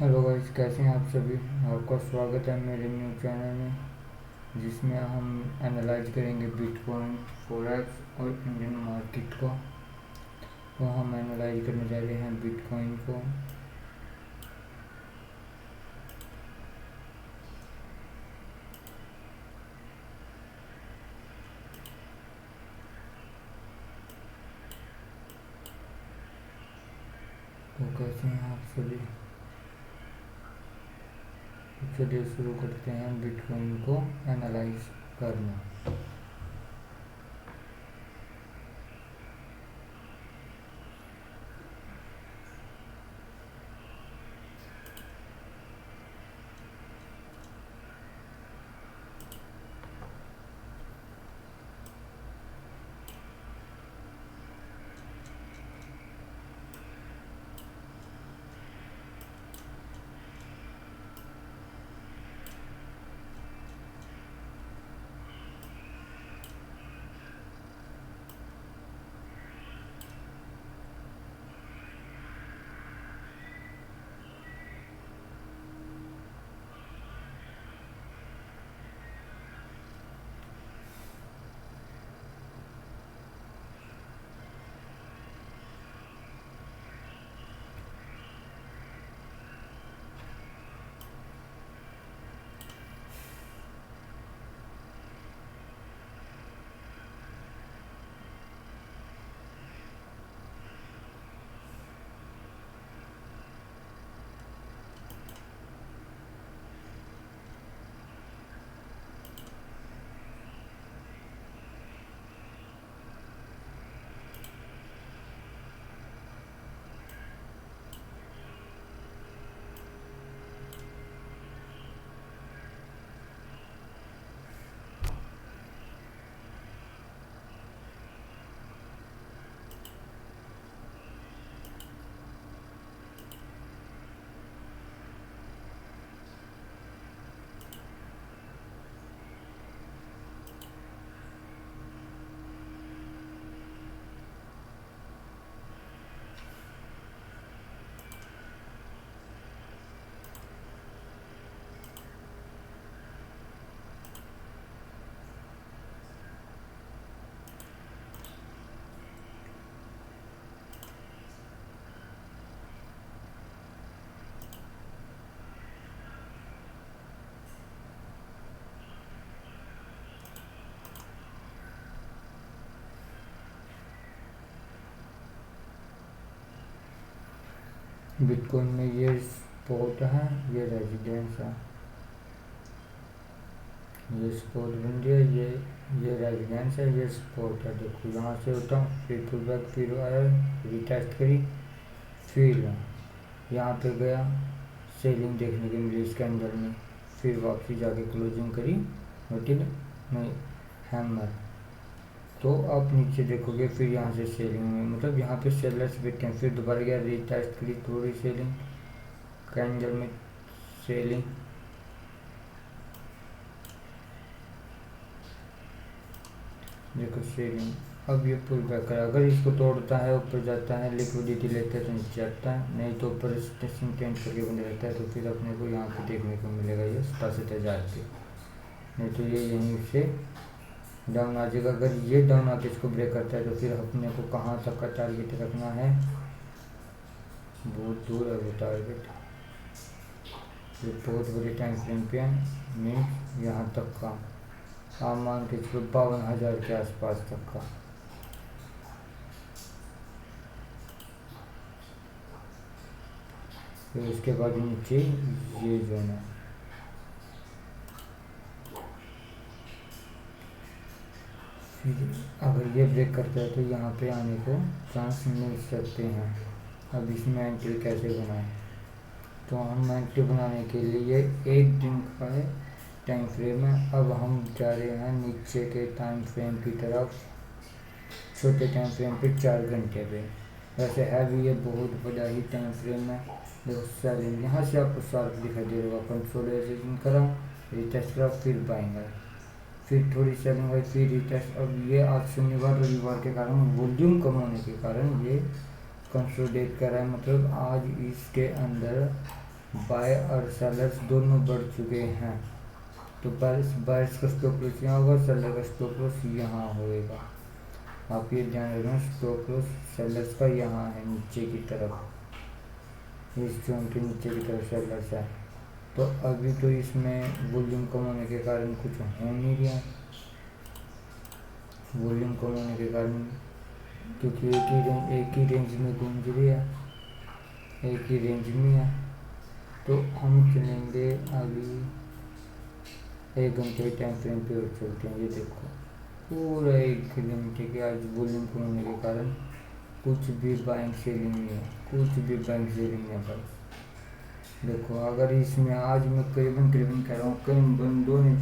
Hello guys, कैसे हैं आप सभी। आपका स्वागत है मेरे न्यू चैनल में, जिसमें हम एनालाइज करेंगे बिटकॉइन, फॉरेक्स और इंडियन मार्केट को। तो हम एनालाइज करने जा रहे हैं बिटकॉइन को। तो कैसे हैं आप सभी। तो चलिए शुरू करते हैं बिटकॉइन को एनालाइज करना। बिटकॉइन में ये स्पॉट है, ये रेजिडेंस है। ये स्पॉट बन गया, ये रेजिडेंस है, ये स्पॉट है। देखो यहाँ से होता हूँ, फिर पुल बैक, फिर आया, रिटेस्ट करी, फिर यहाँ पे गया, सेलिंग देखने को मिली इसके अंदर में, फिर वापसी जाके क्लोजिंग करी, नोटिल नहीं हैमर। तो आप नीचे देखोगे, फिर यहाँ से सेलिंग में, मतलब यहाँ पे सेलर्स बैठे हैं। फिर दोबारा गया, रिटेस्ट करी, थोड़ी सेलिंग, कैंडल में सेलिंग, देखो सेलिंग। अब ये पुल बैक है, अगर इसको तोड़ता है ऊपर जाता है, लिक्विडिटी लेता है तो नीचे आता है, नहीं तो ऊपर टेस्टिंग टेंट करके बंद रहता है। तो फिर अपने को यहाँ पे देखने को मिलेगा ये 67,000 पे, नहीं तो ये यहीं से डाउन आ जाएगा। अगर ये डाउन आके इसको ब्रेक करता है तो फिर अपने को कहाँ तक का टारगेट रखना है, बहुत दूर है वो टारगेट। ये बहुत बड़ी टाइम फ्रेम पे है, मीन्स यहाँ तक का आप मान के चलो 52,000 के आसपास तक का। फिर उसके बाद नीचे ये जोन है, फिर अगर ये ब्रेक करता है तो यहाँ पे आने को चांस मिल सकते हैं। अब इसमें एंट्री कैसे बनाएं, तो हम एंट्री बनाने के लिए एक दिन का है टाइम फ्रेम है। अब हम जा रहे हैं नीचे के टाइम फ्रेम की तरफ, छोटे टाइम फ्रेम पे 4 घंटे पे। वैसे है भी ये बहुत बड़ा ही टाइम फ्रेम है। देखो सेलिंग यहाँ से आपको शार्प दिखाई दे रहा होगा, कंसोलिडेशन करा, रिटेस्ट करा, फिर बाइंग है, फिर थोड़ी सेलिंग है, फिर रिटेस्ट। अब ये आज शनिवार रविवार के कारण वॉल्यूम कम होने के कारण ये कंसोलिडेट कर रहा है, मतलब आज इसके अंदर बाय और सेलर्स दोनों बढ़ चुके हैं। तो बायर्स का स्टॉप लॉस यहाँ होगा, सेलर का स्टॉप लॉस यहाँ होएगा। आप ये ध्यान रखना, स्टॉप लॉस सेलर्स का यहाँ है नीचे की तरफ, इस जोन के नीचे की तरफ सेलर्स है। तो अभी तो इसमें वॉल्यूम कम होने के कारण कुछ हो नहीं रहा, वॉल्यूम कम होने के कारण, क्योंकि एक ही रेंज में गूंज रही है, एक ही रेंज में है। तो हम चलेंगे अभी 1 घंटे टाइम फ्रेम पे और चलते हैं। ये देखो पूरा 1 घंटे के आज वॉल्यूम कम होने के कारण कुछ भी बाइंग सेलिंग नहीं है, कुछ भी बाइंग सेलिंग नहीं है। देखो अगर इसमें आज मैं करीबन कह रहा हूँ, कई बंदों ने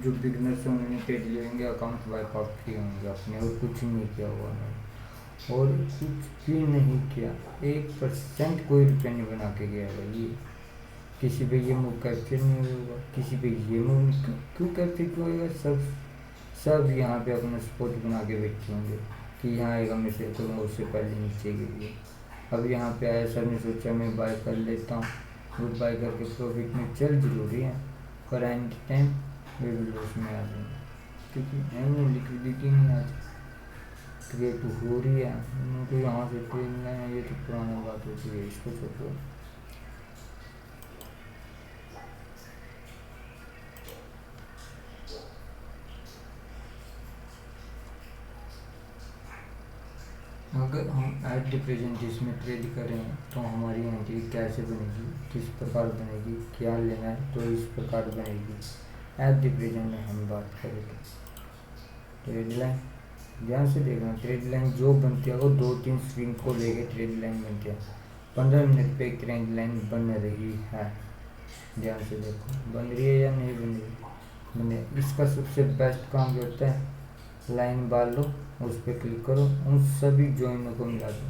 जो बिगनर्स हैं उन्होंने ट्रेड ले लेंगे, अकाउंट वाइप आउट किए होंगे अपने, और कुछ नहीं किया हुआ उन्होंने, और कुछ भी नहीं किया, 1% कोई रुपये नहीं बना के गया भाई। ये किसी पे ये मूव कैप्चर नहीं होगा, किसी पे ये मूव क्यों कैप्चर क्यों होगा, सब यहाँ पे अपना स्पॉट बना के बैठे होंगे कि यहाँ आएगा, मैं सेल करूँगा, उससे पहले नीचे के लिए। अब यहाँ पे आया, सर ने सोचा मैं बाय कर लेता हूँ, वो बाय करके प्रॉफिट में चल जरूरी है, पर एंड टाइम वे भी लॉस में आ जाएंगे, क्योंकि है लिक्विडिटी नहीं आज क्रिएट हो रही है। तो यहाँ से ट्रेड लेना ये तो पुरानी बात होती है, इसको छोड़ो। अगर हम एट द प्रेजेंट इसमें ट्रेड करें तो हमारी एंट्री कैसे बनेगी, किस प्रकार बनेगी, क्या लेना है, तो इस प्रकार बनेगी। एट द प्रेजेंट में हम बात करें तो ट्रेड लाइन ध्यान से देखना, ट्रेड लाइन जो बनती है वो 2-3 स्विंग को लेके ट्रेड लाइन बनती है। 15 मिनट पे एक ट्रेड लाइन बन रही है, ध्यान से देखो बन रही है या नहीं बन रही, बने। इसका सबसे बेस्ट काम जो होता है, लाइन बार लो, उस पर क्लिक करो, उन सभी जॉइनों को मिला दो।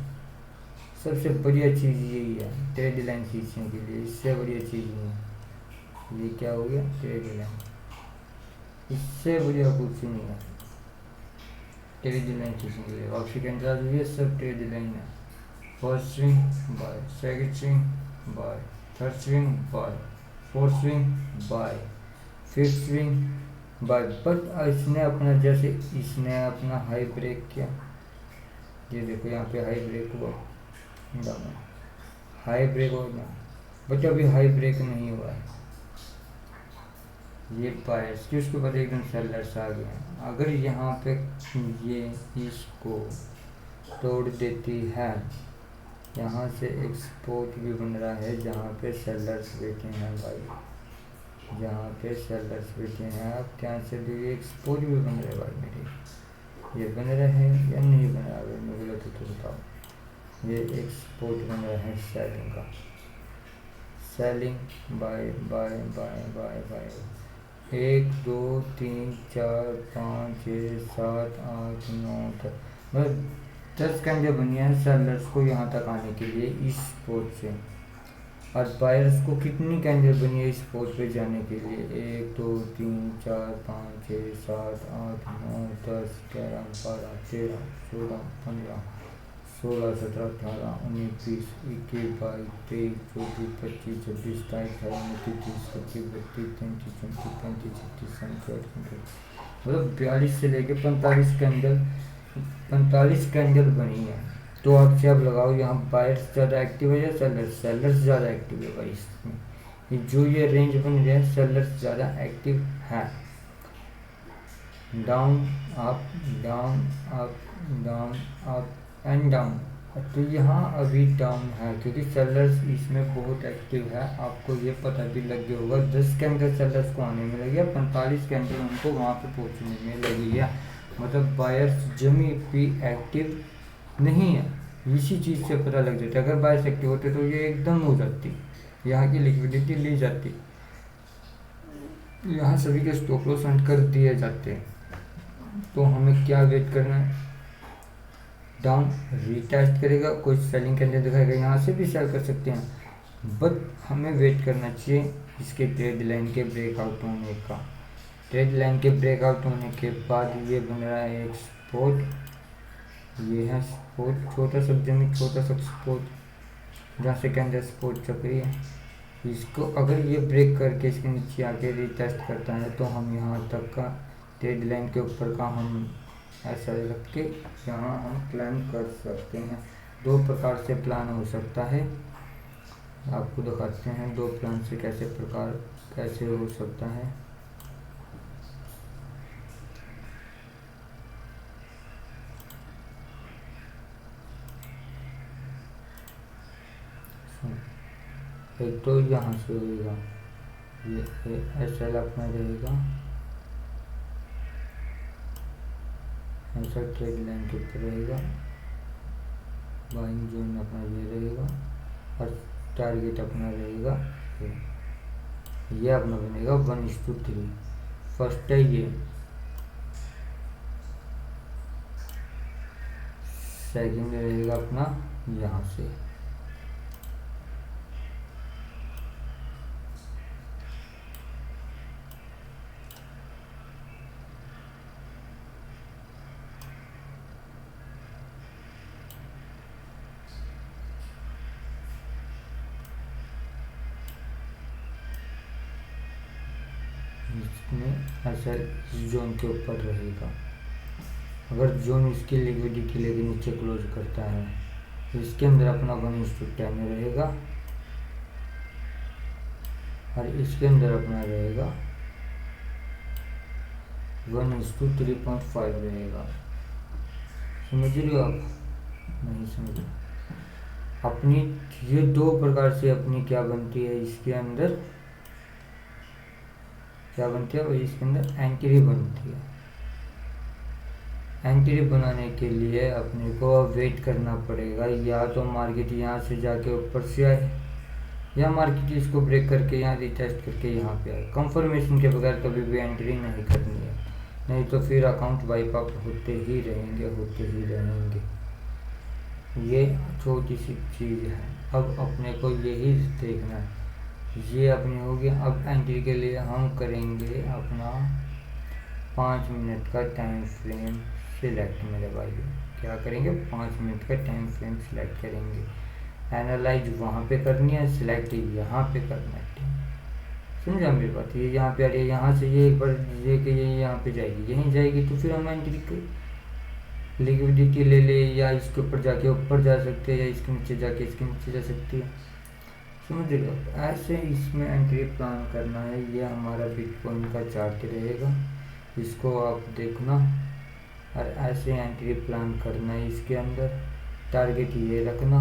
सबसे बढ़िया चीज़ यही है ट्रेड लाइन खींचने के लिए, इससे बढ़िया चीज़ नहीं है। ये क्या हो गया, ट्रेड लाइन, इससे बढ़िया कुछ नहीं है ट्रेड लाइन खींचने के लिए। वापसी का इंतजार हुई है, सब ट्रेड लाइन है। First swing buy, second swing buy, third swing buy, fourth swing buy, fifth swing buy. But इसने अपना, जैसे इसने अपना हाई ब्रेक किया, ये देखो यहाँ पे हाई ब्रेक हुआ, हाई ब्रेक हो गया, बट अभी हाई ब्रेक नहीं हुआ है। ये बायर्स की उसके बाद एकदम सेलर्स आ गए हैं। अगर यहाँ पे ये इसको तोड़ देती है, यहाँ से एक स्पॉट भी बन रहा है जहाँ पे सेलर्स बैठे हैं भाई, जहाँ पे सेलर्स बैठे हैं। आप ध्यान से देखिए, एक स्पॉट भी बन रहा है भाई मेरे, ये बन रहा है या नहीं बन रहा है, मैं बोला तो बताओ। ये एक स्पॉट बन रहा है सेलिंग का, selling buy buy buy buy buy, 1 2 3 4 5 6 7 8 9 10, मतलब 10 कैंडल बनी है सेलर्स को यहाँ तक आने के लिए इस स्पॉट से। और बायर्स को कितनी कैंडल बनी है इस स्पॉट पे जाने के लिए, 1 2 3 4 5 6 7 8 9 10 11 12 13 14 15 16 17 18 19 20 21 22 23 24 25 26 27 28 29 30 31 32 33 34 35 36 37 मतलब 42 से लेके 45 कैंडल बनी है। तो आप जब लगाओ, यहाँ बायर्स ज़्यादा एक्टिव है या सेलर्स ज़्यादा एक्टिव है भाई इसमें, ये जो ये रेंज बन रही है सेलर्स ज़्यादा एक्टिव है। Down up down up down up and down, तो यहाँ अभी डाउन है क्योंकि सेलर्स इसमें बहुत एक्टिव है। आपको ये पता भी लग गया होगा, 10 कैंडल सेलर्स को आने में लगी है, 45 कैंडल उनको वहाँ पे पहुँचने में लगी है। मतलब बायर्स जमी भी एक्टिव नहीं है, इसी चीज़ से पता लग जाता है। अगर बायर्स एक्टिव होते तो ये एकदम हो जाती, यहाँ की लिक्विडिटी ली जाती, यहाँ सभी के स्टॉप लॉस हंट कर दिए जाते। तो हमें क्या वेट करना है, डाउन रीटेस्ट करेगा, कोई सेलिंग कैंडल दिखाएगा, यहाँ से भी सेल कर सकते हैं, बट हमें वेट करना चाहिए इसके ट्रेड लाइन के ब्रेकआउट होने का। ट्रेड लाइन के ब्रेकआउट होने के बाद ये बन रहा है एक स्पॉट, ये है स्पॉट, छोटा सा जमी छोटा सा स्पॉट जहाँ से कैंडल स्पॉट चक रही है, इसको अगर ये ब्रेक करके इसके नीचे आके रीटेस्ट करता है तो हम यहाँ तक का ट्रेड लाइन के ऊपर का हम ऐसा रख के यहाँ हम प्लान कर सकते हैं। दो प्रकार से प्लान हो सकता है, आपको दिखाते हैं दो प्लान से कैसे हो सकता है। एक तो यहाँ से होगा, ये एस एल अपना रहेगा ऐसा, ट्रेड लाइन के ऊपर रहेगा, बाइंग जोन अपना ये रहेगा और टारगेट अपना रहेगा ये अपना बनेगा 1:3। फर्स्ट है ये, सेकंड रहेगा अपना यहाँ से। इसमें ऐसा इस जोन के ऊपर रहेगा। अगर जोन इसकी लिक्विडिटी लेके नीचे क्लोज करता है इसके अंदर अपना 1:10 रहेगा और इसके अंदर अपना रहेगा 1:3.5 रहेगा। समझ रहे हो आप? नहीं समझ रहे। अपनी ये दो प्रकार से अपनी क्या बनती है, इसके अंदर क्या बनती है और इसके अंदर एंट्री बनती है। एंट्री बनाने के लिए अपने को वेट करना पड़ेगा, या तो मार्केट यहाँ से जाके ऊपर से आए या मार्केट इसको ब्रेक करके यहाँ रिटेस्ट करके यहाँ पे आए। कंफर्मेशन के बगैर कभी भी एंट्री नहीं करनी है, नहीं तो फिर अकाउंट वाइप आउट होते ही रहेंगे। ये छोटी सी चीज़ है। अब अपने को यही देखना है, ये अपनी होगी। अब एंट्री के लिए हम करेंगे अपना 5 मिनट का टाइम फ्रेम सिलेक्ट। मेरे भाई क्या करेंगे, 5 मिनट का टाइम फ्रेम सिलेक्ट करेंगे। एनालाइज वहाँ पे करनी है, सिलेक्ट यहाँ पे करना है। समझा मेरी बात? ये यहाँ पे आ रही है, यहाँ से ये एक बार ये कि ये यहाँ पे जाएगी, यहीं जाएगी तो फिर हम एंट्री लिक्विडिटी ले ले, या इसके ऊपर जाके ऊपर जा सकते हैं या इसके नीचे जाके इसके नीचे जा सकती है। समझ लो, ऐसे इसमें एंट्री प्लान करना है। ये हमारा बिटकॉइन का चार्ट रहेगा, इसको आप देखना और ऐसे एंट्री प्लान करना है। इसके अंदर टारगेट ये रखना।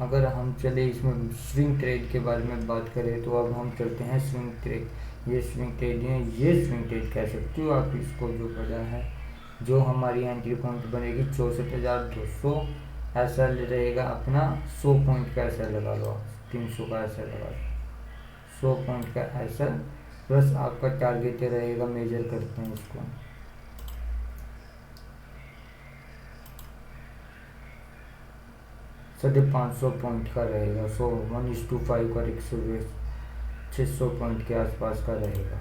अगर हम चले इसमें स्विंग ट्रेड के बारे में बात करें तो अब हम चलते हैं स्विंग ट्रेड। ये स्विंग ट्रेड है, ये स्विंग ट्रेड कह सकते हो आप इसको। जो बड़ा है, जो हमारी एंट्री पॉइंट बनेगी 64,200 ऐसा रहेगा अपना। 100 पॉइंट का ऐसा लगा लो, 300 का ऐसा लगा लो, 100 पॉइंट का ऐसा प्लस आपका टारगेट रहेगा। मेजर करते हैं इसको, 550 पॉइंट का रहेगा। 1:5 का रिक्स 600 पॉइंट के आसपास का रहेगा।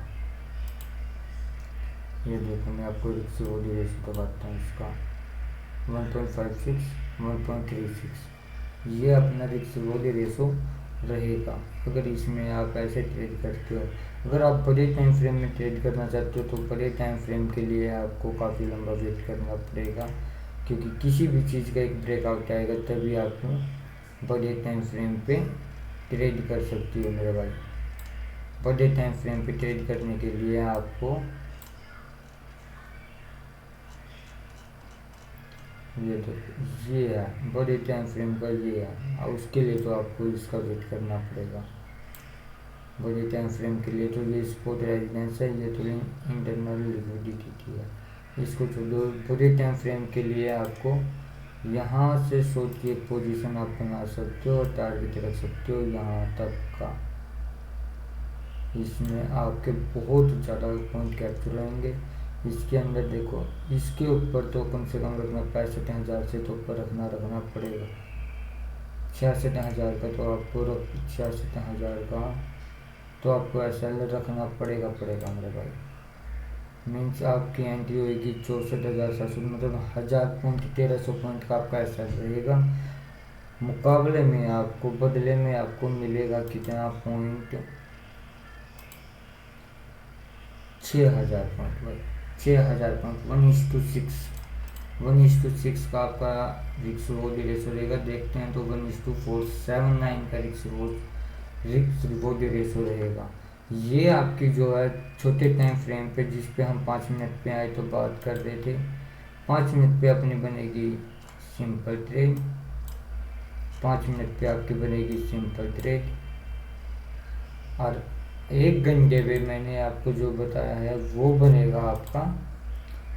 ये देखो मैं आपको रिक्स वोडी रेशो बताता हूँ इसका 1.56 1.36 ये अपना रिक्स वोडी रेशो रहेगा। अगर इसमें आप ऐसे ट्रेड करते हो, अगर आप बड़े टाइम फ्रेम में ट्रेड करना चाहते हो तो बड़े टाइम फ्रेम के लिए आपको काफ़ी लंबा वेट करना पड़ेगा, क्योंकि किसी भी चीज़ का एक ब्रेकआउट आएगा तभी आप बड़े टाइम फ्रेम पे ट्रेड कर सकती हो मेरे भाई। बड़े टाइम फ्रेम पे ट्रेड करने के लिए आपको ये तो ये है बड़े टाइम फ्रेम का, ये है। और उसके लिए तो आपको इसका वेट करना पड़ेगा। बड़े टाइम फ्रेम के लिए तो ये स्पॉट रेजिडेंस है, ये तो इंटरनल लिक्विडिटी है। इसको छोड़ो, बड़े टाइम फ्रेम के लिए आपको यहाँ से सोच के एक पोजीशन आप बना सकते हो और टारगेट रख सकते हो यहाँ तक का। इसमें आपके बहुत ज़्यादा पॉइंट कैप्चर होंगे। इसके अंदर देखो, इसके ऊपर तो कम से कम रखना 65,000 से तो ऊपर रखना पड़ेगा। 66,000 का तो आपको 66,000 का तो आपको ऐसा रखना पड़ेगा मेरे भाई। मीन्स आपकी एंट्री होगी 64,700, मतलब 1000 पॉइंट 1300 पॉइंट का आपका ऐसा रहेगा। मुकाबले में आपको बदले में आपको मिलेगा कितना पॉइंट, 6000 पॉइंट भाई, 6000 पॉइंट। 1:6, 1:6 का आपका रिस्क रिवॉर्ड रेशो रहेगा। देखते हैं तो 1:479 का रिस्क रिवॉर्ड रेशो रहेगा। ये आपकी जो है छोटे टाइम फ्रेम पे, जिस पे हम 5 मिनट पे आए तो बात कर रहे थे, 5 मिनट पे अपनी बनेगी सिंपल ट्रेड, 5 मिनट पे आपकी बनेगी सिंपल ट्रेड। और 1 घंटे पे मैंने आपको जो बताया है वो बनेगा आपका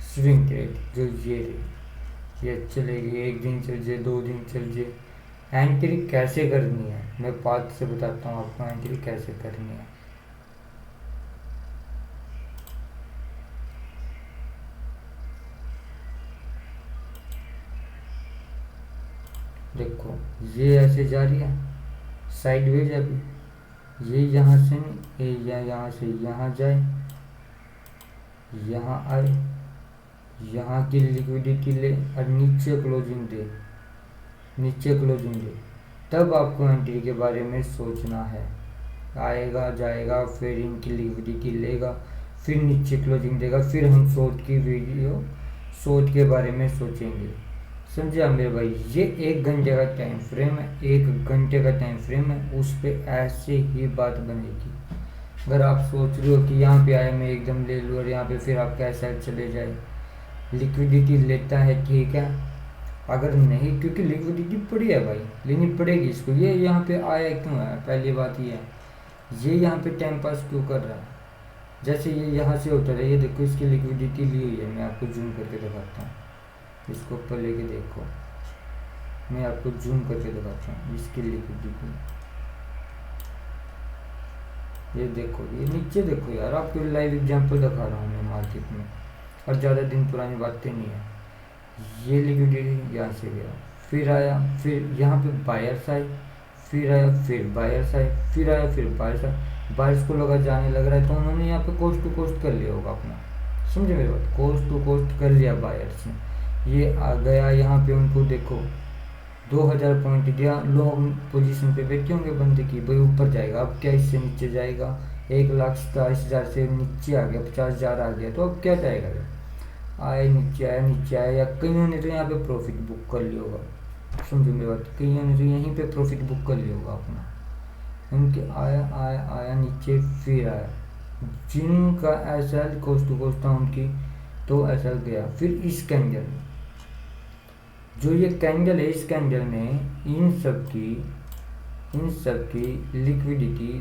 स्विंग ट्रेड। जो ये चलेगी, 1 दिन चल जाए, 2 दिन चल जाए। एंट्री कैसे करनी है मैं बात से बताता हूँ आपको, एंट्री कैसे करनी है। देखो ये ऐसे जा रही है साइडवेज, अभी ये यहाँ से नहीं, ये यहाँ से यहाँ जाए, यहाँ आए, यहाँ की लिक्विडिटी ले और नीचे क्लोजिंग दे, नीचे क्लोजिंग दे, तब आपको एंट्री के बारे में सोचना है। आएगा जाएगा, फिर इनकी लिक्विडिटी लेगा, फिर नीचे क्लोजिंग देगा, फिर हम शॉर्ट के बारे में सोचेंगे। समझा मेरे भाई। ये 1 घंटे का टाइम फ्रेम है, 1 घंटे का टाइम फ्रेम है, उस पर ऐसे ही बात बनेगी। अगर आप सोच रहे हो कि यहाँ पे आए मैं एकदम ले लूँ और यहाँ पे फिर आप कैसा चले जाए, लिक्विडिटी लेता है ठीक है, अगर नहीं, क्योंकि लिक्विडिटी पड़ी है भाई, लेनी पड़ेगी इसको। ये यहाँ पे आया क्यों है, पहली बात ये है, ये यहाँ पे टाइम पास क्यों कर रहा है। जैसे ये यहाँ से उतर है, ये देखो इसकी लिक्विडिटी ली हुई है, मैं आपको जूम करके दिखाता हूँ, इसको ऊपर लेके देखो, मैं आपको जूम करके दिखाता हूँ इसकी लिक्विडिटी। ये देखो, ये नीचे देखो यार, आपको लाइव एग्जांपल दिखा रहा हूँ मैं मार्केट में, और ज़्यादा दिन पुरानी बातें नहीं है। ये लिक्विडिटी यहाँ से गया, फिर आया, फिर यहाँ पे बायर्स आए, फिर आया, फिर बायर्स आए, फिर आया, फिर बायर्स आए। बायर्स को लगा जाने लग रहा है, तो उन्होंने यहाँ पे कोस्ट टू कोस्ट कर लिया होगा अपना, समझे मेरी बात, कोस्ट टू कोस्ट कर लिया बायर्स ने। ये आ गया यहाँ पे, उनको देखो 2000 पॉइंट दिया, लॉन्ग पोजीशन पे बैठे होंगे बंदे की, भाई ऊपर जाएगा, अब क्या इससे नीचे जाएगा, 1,27,000 से नीचे आ गया, 50,000 आ गया, तो अब क्या जाएगा, आया नीचे, आया नीचे आया, या कईयों ने तो यहाँ पे प्रॉफिट बुक कर लिया होगा, समझो मेरी बात, कईयों ने तो यहीं पे प्रॉफिट बुक कर लिया होगा अपना। उनके आया आया आया नीचे, फिर आया, जिनका ऐसा कोस्ट टू कोस्ट था उनकी, तो ऐसा गया। फिर इस कैंडल, जो ये कैंडल है, इस कैंडल ने इन सब की लिक्विडिटी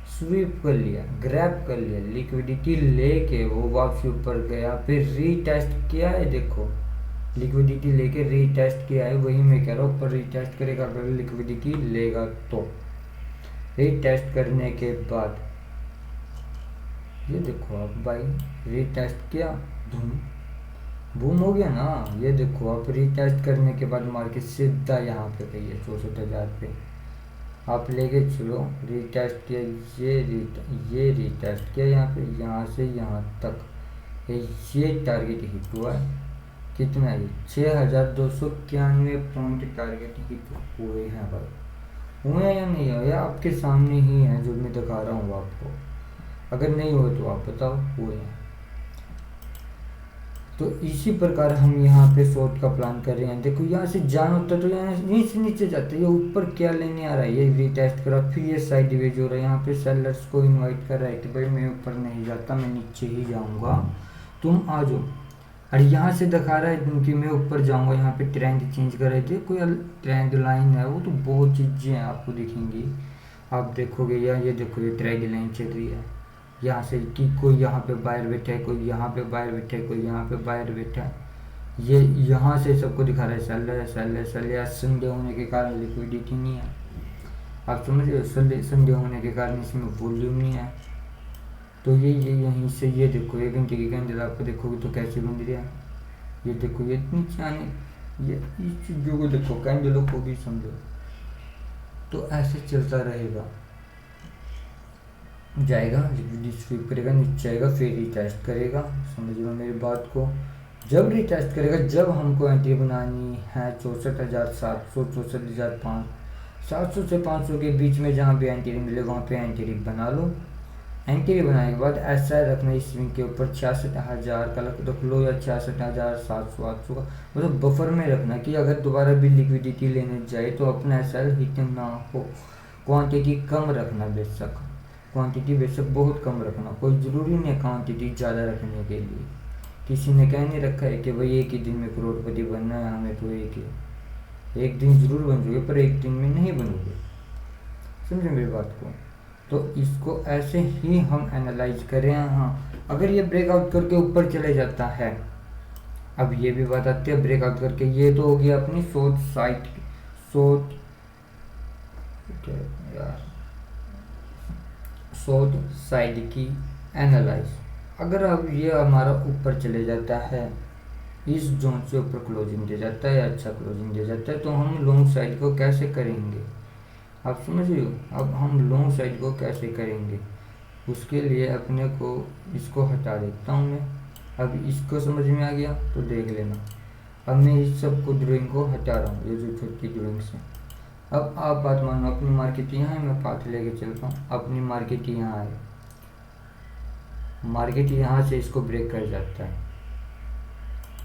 स्वीप कर लिया, ग्रैब कर लिया, लिक्विडिटी लेके वो वापसी ऊपर गया, फिर रीटेस्ट किया है, देखो लिक्विडिटी लेके रीटेस्ट किया है, वही मैं कह रहा हूँ, ऊपर रीटेस्ट करेगा अगर लिक्विडिटी लेगा तो। रीटेस्ट करने के बाद ये देखो आप भाई, रीटेस्ट किया, धूम बूम हो गया ना। ये देखो आप, रीटेस्ट करने के बाद मार्केट सीधा यहाँ पे गई है 64,000 पे, आप लेके चलो, रीटेस्ट किया, ये रीटेस्ट किया यहाँ पे, यहाँ से यहाँ तक ये टारगेट हिट हुआ है, कितना है, 6,291 पॉइंट टारगेट हिट हुए हैं भाई। हुए या नहीं हुए, आपके सामने ही है जो मैं दिखा रहा हूँ आपको, अगर नहीं हुए तो आप बताओ, हुए हैं। तो इसी प्रकार हम यहाँ पे शॉर्ट का प्लान कर रहे हैं। देखो यहाँ से जान होता तो यहाँ नीचे नीचे जाते, ये ऊपर क्या लेने आ रहा है, ये रीटेस्ट करा, फिर ये साइडवेज हो रहा है, यहाँ पे सेलर्स को इनवाइट कर रहा है कि भाई मैं ऊपर नहीं जाता, मैं नीचे ही जाऊँगा, तुम आ जाओ। और यहाँ से दिखा रहा है कि मैं ऊपर जाऊँगा, यहाँ पे ट्रेंड चेंज कर रहे थे, कोई ट्रेंड लाइन है, वो तो बहुत चीज़ें हैं आपको दिखेंगी, आप देखोगे यार, ये देखो ये ट्रेंड लाइन चल रही है यहाँ से, कि कोई यहाँ पे बाहर बैठा है, कोई यहाँ पे बाहर बैठा है, कोई यहाँ पे बाहर बैठा है, ये यहाँ से सबको दिखा रहा है सेल। संडे होने के कारण लिक्विडिटी नहीं है, आप समझ रहे हो, संडे होने के कारण इसमें वॉल्यूम नहीं है। तो ये यहीं से ये देखो 1 घंटे की कैंडल आपको देखोगे तो कैसे बन रही है, ये देखो ये नीचे आने, ये इस चीज़ों को देखो, कैंडलों को भी समझो, तो ऐसे चलता रहेगा, जाएगा लिक्विडिटी स्वीप करेगा, नीचे आएगा, फिर रीटेस्ट करेगा, समझ लो मेरी बात को। जब रीटेस्ट करेगा, जब हमको एंट्री बनानी है 64,700, 64,500, 700 से 500 के बीच में जहाँ भी एंट्री मिले वहाँ पे एंट्री बना लो। एंट्री बनाने के बाद ऐसा रखना इस स्विंग के ऊपर 66,000 का रख लो या 66,700, 800 का, मतलब बफर में रखना कि अगर दोबारा भी लिक्विडिटी लेने जाए तो अपना ऐसा हिट ना हो। क्वांटिटी कम रखना बेशक, क्वांटिटी बेशक बहुत कम रखना, कोई ज़रूरी नहीं क्वांटिटी ज़्यादा रखने के लिए। किसी ने कह नहीं रखा है कि भाई एक ही दिन में करोड़पति बनना है हमें, तो एक दिन ज़रूर बन जाओगे पर एक दिन में नहीं बनोगे। समझे मेरी बात को? तो इसको ऐसे ही हम एनालाइज करें। हाँ, अगर ये ब्रेकआउट करके ऊपर चले जाता है, अब ये भी बात आती है ब्रेकआउट करके, ये तो हो गया अपनी शॉर्ट साइड, शॉर्ट यार शॉर्ट साइड की एनालाइज। अगर अब ये हमारा ऊपर चले जाता है, इस जोन से ऊपर क्लोजिंग दे जाता है, अच्छा क्लोजिंग दे जाता है, तो हम लॉन्ग साइड को कैसे करेंगे? आप समझ रहे हो? अब हम लॉन्ग साइड को कैसे करेंगे, उसके लिए अपने को इसको हटा देता हूँ मैं। अब इसको समझ में आ गया तो देख लेना। अब मैं इस सब को ड्राइंग को हटा रहा हूँ, ये जो छोटी ड्राइंग से। अब आप बात मानो, अपनी मार्केट यहाँ है, मैं पाथ लेके चलता हूँ, अपनी मार्केट यहाँ है, मार्केट यहाँ से इसको ब्रेक कर जाता है,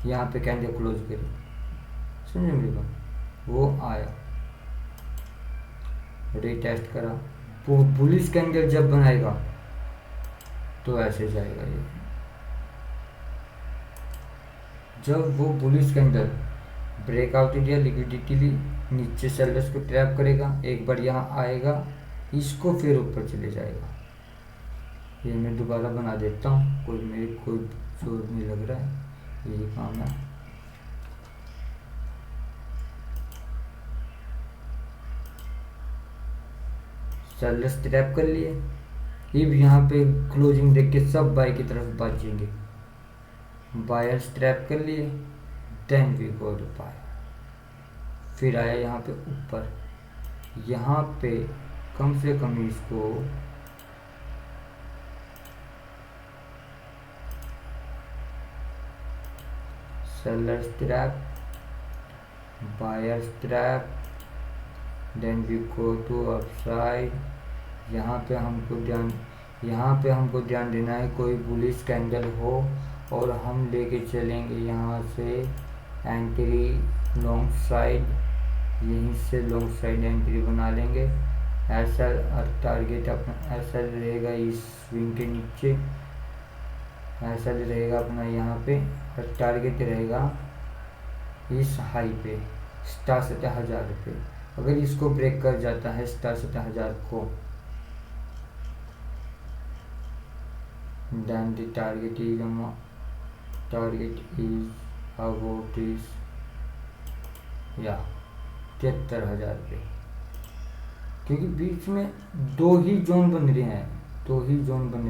यहाँ पे कैंडल क्लोज करें, समझे मेरी बात? वो आया, रीटेस्ट करा, वो बुलिश कैंडल जब बनाएगा तो ऐसे जाएगा ये। जब वो bullish candle breakout area liquidity नीचे सेलर्स को ट्रैप करेगा, एक बार यहाँ आएगा, इसको फिर ऊपर चले जाएगा। ये मैं दोबारा बना देता हूँ, कोई जोर नहीं लग रहा है, यही काम है। सेलर्स ट्रैप कर लिए, अब यहाँ पे क्लोजिंग देख के सब बाय की तरफ भागेंगे, बायर्स ट्रैप कर लिए, then we go to buy. फिर आया यहाँ पे ऊपर, यहाँ पे कम से कम इसको sellers trap, buyers trap, then we go to upside. यहाँ पे हमको ध्यान देना है कोई बुलिश कैंडल हो और हम लेके चलेंगे यहाँ से एंट्री लॉन्ग साइड, यहीं से लॉन्ग साइड एंट्री बना लेंगे। ऐसा टारगेट अपना ऐसा रहेगा इस स्विंग के नीचे, ऐसा रहेगा अपना यहाँ पे, और टारगेट रहेगा इस हाई पे 67,000 रुपये। अगर इसको ब्रेक कर जाता है 67,000 को, then the target is about is या 73,000 रुपये, क्योंकि बीच में दो ही जोन बन रहे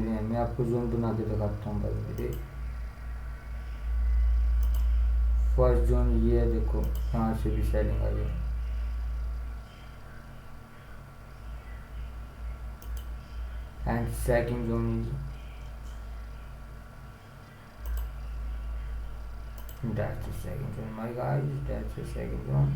हैं, मैं आपको जोन बना के दिखाता हूँ भाई मेरे। फर्स्ट जोन ये है, देखो यहाँ से भी सेलिंग आई है, and second zone is that's the second zone my guys, that's the second zone।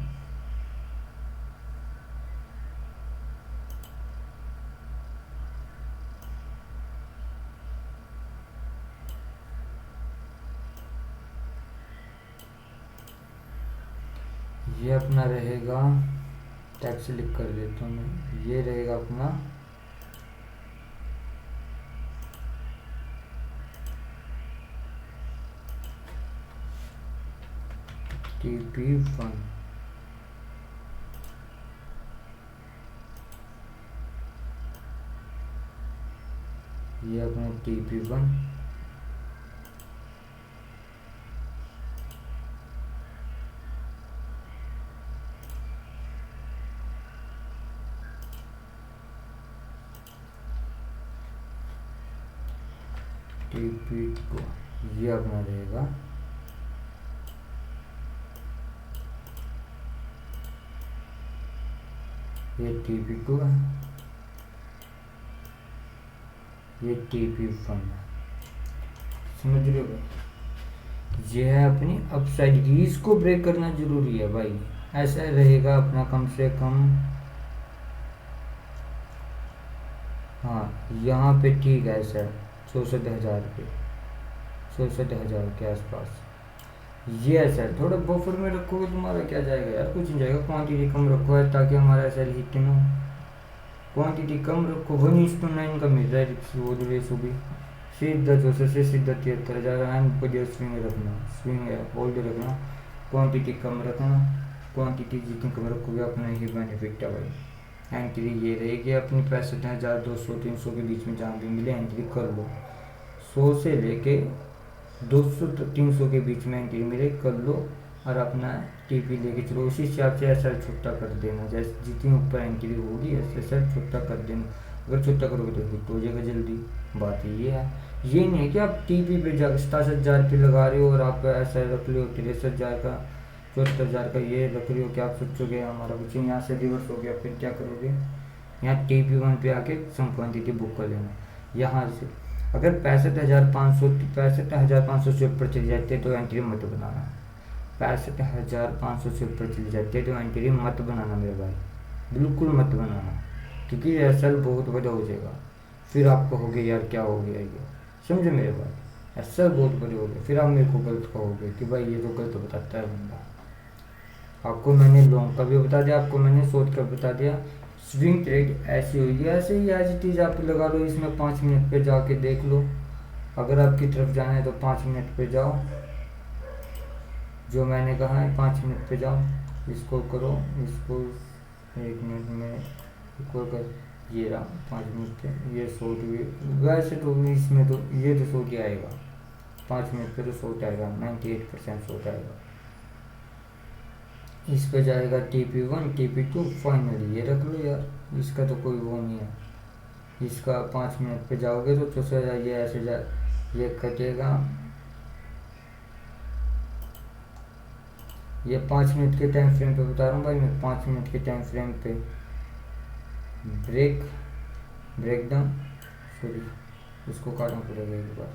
ये अपना रहेगा, टैक्स लिख कर देता हूँ मैं, ये रहेगा अपना TP1, ये अपना TP1, TP2, ये अपना रहेगा ये TP2 है, ये TP1 है। समझ रहे हो? ये है अपनी अपसाइड की, इसको ब्रेक करना जरूरी है भाई। ऐसा रहेगा अपना कम से कम, हाँ यहाँ पे ठीक है सर, 64,000 पे, 64,000 के आसपास। ये है सर, थोड़ा बफर में रखोगे तुम्हारा क्या जाएगा यार, कुछ नहीं जाएगा। क्वांटिटी कम रखो है ताकि हमारा सेल हिट ना हो। क्वांटिटी कम रखो, 1:9 का मिल रहा है वो रेसो भी। सीधा 200 से सीधा 73,000 एंड बढ़िया स्विंग रखना, स्विंग है होल्ड रखना, क्वांटिटी कम रखना। क्वांटिटी जितनी कम रखोगे अपना ही बेनिफिट है भाई। एंट्री ये रहेगी अपनी 65,000 200-300 के बीच में, जहाँ भी मिले एंट्री कर लो। 100 से लेके 200-300 के बीच में एंट्री मिले कर लो, और अपना टीपी लेके चलो। उसी हिसाब से ऐसा छोटा कर देना, जैसे जितनी ऊपर एंट्री होगी ऐसे ऐसा छोटा कर देना। अगर छोटा करोगे तो हिट हो जाएगा जल्दी। बात ये है, ये नहीं है कि आप टीपी पे जा 67,000 पे लगा रहे हो और आप ऐसा रख लो 63,000 का 74,000 का ये रख रहे हो कि आप सोचोगे हमारा कुछ यहाँ से रिवर्स हो गया, फिर क्या करोगे। यहाँ TP1 पे आके सम क्वान्टिटी बुक कर लेना। यहाँ से अगर 65,500 से ऊपर चले जाते तो एंट्री मत बनाना। 65,500 से ऊपर चले जाते तो एंट्री मत बनाना मेरे भाई, बिल्कुल मत बनाना, क्योंकि एसएल बहुत बड़ा हो जाएगा। फिर आप कहोगे यार क्या हो गया ये, समझे मेरे भाई, एसएल बहुत बड़े हो गए, फिर आप मेरे को गलत कहोगे कि भाई ये तो गलत बताता है बंदा। आपको मैंने लॉन्ग का भी बता दिया, आपको मैंने शॉर्ट का बता दिया। स्विंग ट्रेड ऐसी हुई है, ऐसे ही एज इट इज आप लगा लो। इसमें 5 मिनट पे जाके देख लो, अगर आपकी तरफ जाना है तो 5 मिनट पे जाओ, जो मैंने कहा है 5 मिनट पे जाओ, इसको करो, इसको 1 मिनट में इक्वल कर, ये रहा 5 मिनट पे, ये शॉर्ट भी वैसे तो इसमें तो ये तो शॉर्ट ही आएगा, 5 मिनट पे तो शॉर्ट आएगा, 98% शॉर्ट आएगा। इस पे जाएगा TP1 TP2 फाइनली, ये रख लो यार, इसका तो कोई वो नहीं है। इसका 5 मिनट पे जाओगे तो 64,000 ये ऐसे जा, ये कटेगा। ये 5 मिनट के टाइम फ्रेम पे बता रहा हूँ भाई मैं, 5 मिनट के टाइम फ्रेम पे ब्रेक डाउन, सॉरी इसको काटना पड़ेगा एक बार।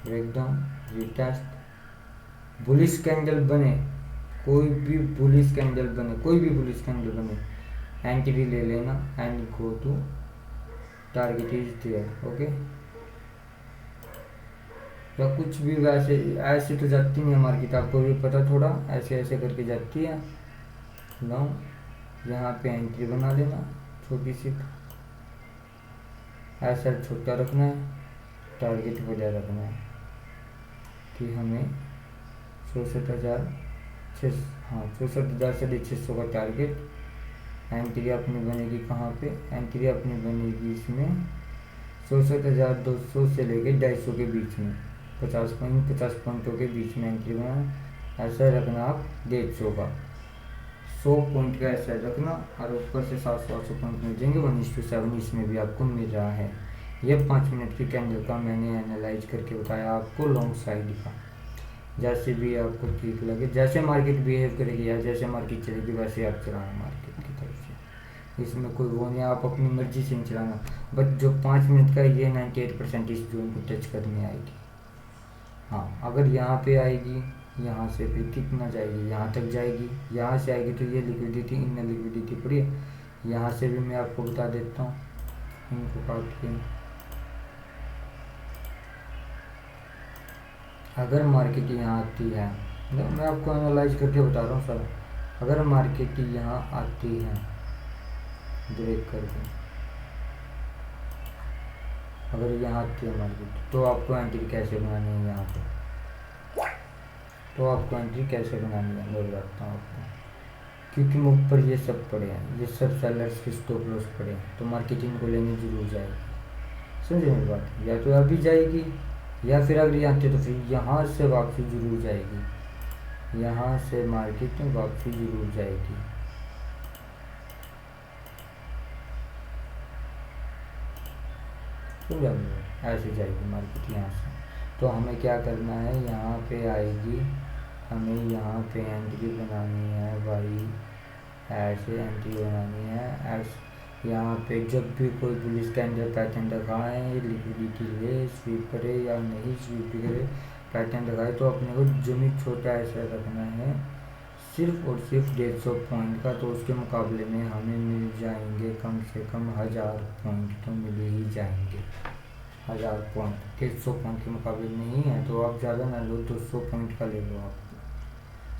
Break down retest, bullish candle बने, कोई भी बुलिश कैंडल बने, कोई भी बुलिश कैंडल बने, एंट्री ले लेना and go to target is there, okay. या कुछ भी वैसे ऐसे तो जाती नहीं है मार्केट, आपको भी पता, थोड़ा ऐसे ऐसे करके जाती है। लॉन्ग यहाँ पे एंट्री बना लेना छोटी सी, ऐसा छोटा रखना है, टारगेट बड़ा रखना है कि हमें 64,600, हाँ 64,600 का टारगेट। एंट्री अपनी बनेगी कहाँ पे, एंट्री अपनी बनेगी इसमें 64,200 से लेके 250 के बीच में, 50 पॉइंटों के बीच में एंट्री बनाना। ऐसा रखना आप 150 का, 100 पॉइंट का ऐसा रखना, और ऊपर से 700 पॉइंट मिल जाएंगे। 1:7 इसमें भी आपको मिल रहा है। ये 5 मिनट की कैंडल का मैंने एनालाइज करके बताया आपको लॉन्ग साइड का, जैसे भी आपको ठीक लगे, जैसे मार्केट बिहेव करेगी या जैसे मार्केट चलेगी वैसे आप चलाना मार्केट की तरफ से। इसमें कोई वो नहीं, आप अपनी मर्जी से नहीं चलाना, बट जो 5 मिनट का ये 98% इस जोन को टच करने आएगी। हाँ अगर यहाँ पे आएगी, यहाँ से फिर कितना जाएगी, यहाँ तक जाएगी, यहाँ से आएगी तो ये लिक्विडिटी, इनमें लिक्विडिटी पड़ी है। यहाँ से भी मैं आपको बता देता हूँ, इनको काट के, अगर मार्केट यहाँ आती है, मैं आपको एनालाइज करके बता रहा हूँ सर, अगर मार्केट यहाँ आती है ब्रेक करके, अगर यहाँ आती है मार्केट, तो आपको एंट्री कैसे बनानी है यहाँ पे, तो आपको एंट्री कैसे बनानी है मैं बताता हूँ आपको। क्योंकि मुझ पर ये सब पड़े हैं, ये सब सेलर्स के स्टॉप लॉस पड़े हैं, तो मार्केटिंग को लेने जरूर जाएगी, समझे मेरी बात। या तो अभी जाएगी, या फिर अगर आते तो फिर यहाँ से वापसी जरूर जाएगी, यहाँ से मार्केट में वापसी जरूर जाएगी। तो ऐसे जाएगी मार्केट यहाँ से। तो हमें क्या करना है, यहाँ पे आएगी, हमें यहाँ पे एंट्री बनानी है भाई, ऐसे एंट्री बनानी है, ऐसे यहाँ पे जब भी कोई बुलिश कैंडल पैटर्न दिखाए, लिक्विडिटी ले, स्वीप करे या नहीं स्वीप करे, पैटर्न दिखाए तो अपने को लिमिट छोटा ऐसा रखना है, सिर्फ और सिर्फ 150 पॉइंट का। तो उसके मुकाबले में हमें मिल जाएंगे कम से कम 1000 पॉइंट तो मिल ही जाएंगे। 1000 पॉइंट 150 पॉइंट के मुकाबले नहीं है तो आप ज़्यादा ना लो, 200 पॉइंट का ले लो आप,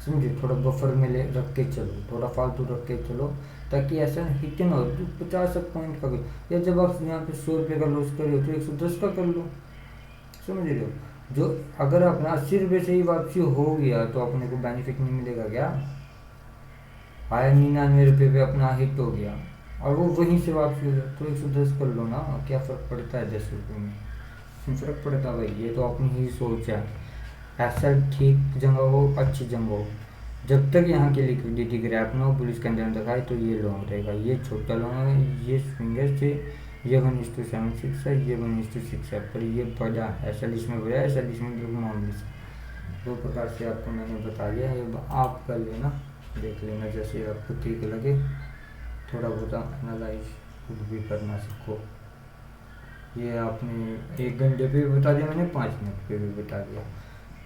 समझे। थोड़ा बफर में ले रख के चलो, थोड़ा फालतू रख के चलो, ताकि ऐसा हिट ना हो 50 पॉइंट का। या जब आप यहाँ पे 100 रुपये का लॉस कर रहे हो तो 110 का कर लो, समझ रहे हो। जो अगर अपना 80 रुपये से ही वापसी हो गया तो अपने को बेनिफिट नहीं मिलेगा क्या? आया 99 रुपये पे अपना हिट हो गया और वो वहीं से वापसी हो गया तो 110 कर लो ना, क्या फ़र्क पड़ता है 10 रुपये में? फ़र्क पड़ता है भाई, ये तो अपनी ही सोच है। ऐसा ठीक जगह हो, अच्छी जगह हो, जब तक यहाँ की लिक्विडिटी ग्रैप ना हो, पुलिस के अंदर दिखाए तो ये लॉन्ग रहेगा। ये छोटा लॉन्ग है, ये स्विंगर से ये 1:76 है, ये 1:6 है, पर ये बड़ा एस एल इसमें बड़ा है, एस एल इसमें बिल्कुल मामूली से। दो प्रकार से आपको मैंने बता दिया, ये आप कर लेना, देख लेना जैसे आपको ठीक लगे। थोड़ा बहुत एनालाइज खुद भी करना सीखो। ये आपने 1 घंटे पे भी बता दिया मैंने, 5 मिनट पे भी बता दिया,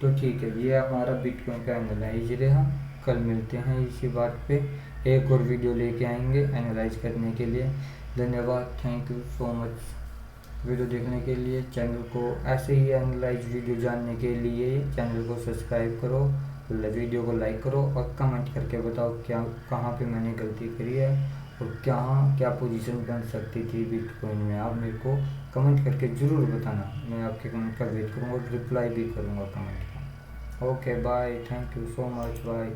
तो ठीक है। ये हमारा बिटकॉइन का एनालाइज रहा। कल मिलते हैं इसी बात पे, एक और वीडियो लेके आएंगे एनालाइज करने के लिए। धन्यवाद, thank you so much video देखने के लिए। चैनल को ऐसे ही एनालाइज वीडियो जानने के लिए चैनल को सब्सक्राइब करो, वीडियो को लाइक करो और कमेंट करके बताओ क्या कहाँ पे मैंने गलती करी है और क्या पोजीशन बन सकती थी बिटकॉइन में। आप मेरे को कमेंट करके ज़रूर बताना, मैं आपके कमेंट का वेट करूँगा और रिप्लाई भी करूँगा कमेंट का। Okay bye, thank you so much, bye.